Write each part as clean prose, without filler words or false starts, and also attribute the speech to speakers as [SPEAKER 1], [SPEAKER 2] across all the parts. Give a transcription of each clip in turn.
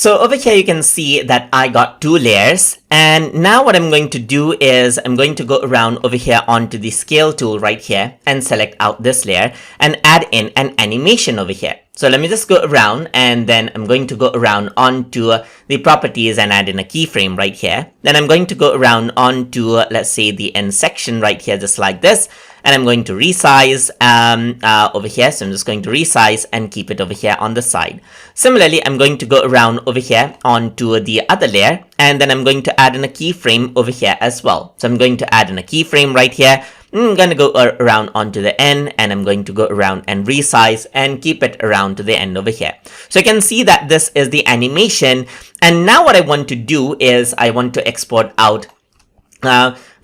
[SPEAKER 1] So over here you can see that I got 2 layers, and now what I'm going to do is I'm going to go around over here onto the scale tool right here and select out this layer and add in an animation over here. So let me just go around, and then I'm going to go around onto the properties and add in a keyframe right here. Then I'm going to go around onto let's say the end section right here, just like this. And I'm going to resize over here. So I'm just going to resize and keep it over here on the side. Similarly, I'm going to go around over here onto the other layer, and then I'm going to add in a keyframe over here as well. So I'm going to add in a keyframe right here. I'm going to go around onto the end, and I'm going to go around and resize and keep it around to the end over here. So you can see that this is the animation. And now what I want to do is I want to export out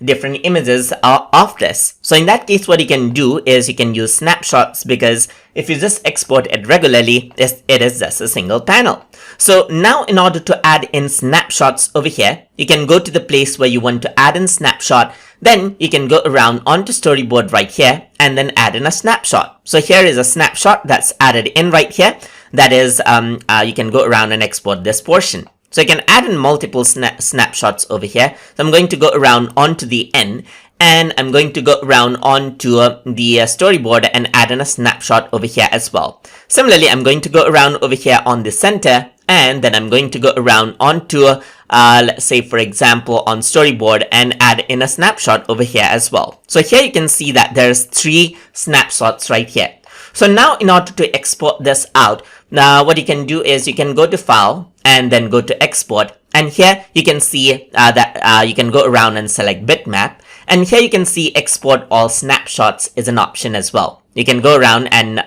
[SPEAKER 1] different images of this. So in that case, what you can do is you can use snapshots, because if you just export it regularly, it is just a single panel. So now in order to add in snapshots over here, you can go to the place where you want to add in snapshot. Then you can go around onto storyboard right here and then add in a snapshot. So here is a snapshot that's added in right here. That is, you can go around and export this portion. So you can add in multiple snapshots over here. So I'm going to go around onto the end, and I'm going to go around onto the storyboard and add in a snapshot over here as well. Similarly, I'm going to go around over here on the center, and then I'm going to go around onto let's say for example on storyboard and add in a snapshot over here as well. So here you can see that there's 3 snapshots right here. So now in order to export this out, now what you can do is you can go to File and then go to Export, and here you can see that you can go around and select Bitmap, and here you can see Export All Snapshots is an option as well. You can go around and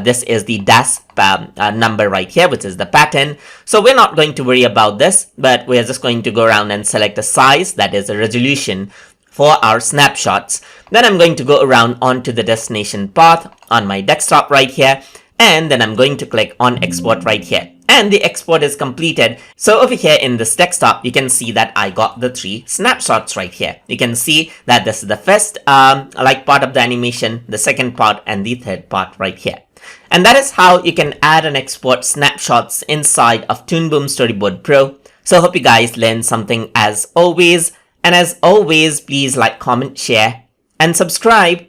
[SPEAKER 1] this is the dash number right here, which is the pattern. So we're not going to worry about this, but we're just going to go around and select a size, that is a resolution for our snapshots. Then I'm going to go around onto the destination path on my desktop right here, and then I'm going to click on export right here. And the export is completed. So over here in this desktop, you can see that I got the 3 snapshots right here. You can see that this is the first part of the animation, the second part, and the third part right here. And that is how you can add and export snapshots inside of Toon Boom Storyboard Pro. So I hope you guys learned something as always. And as always, please like, comment, share, and subscribe.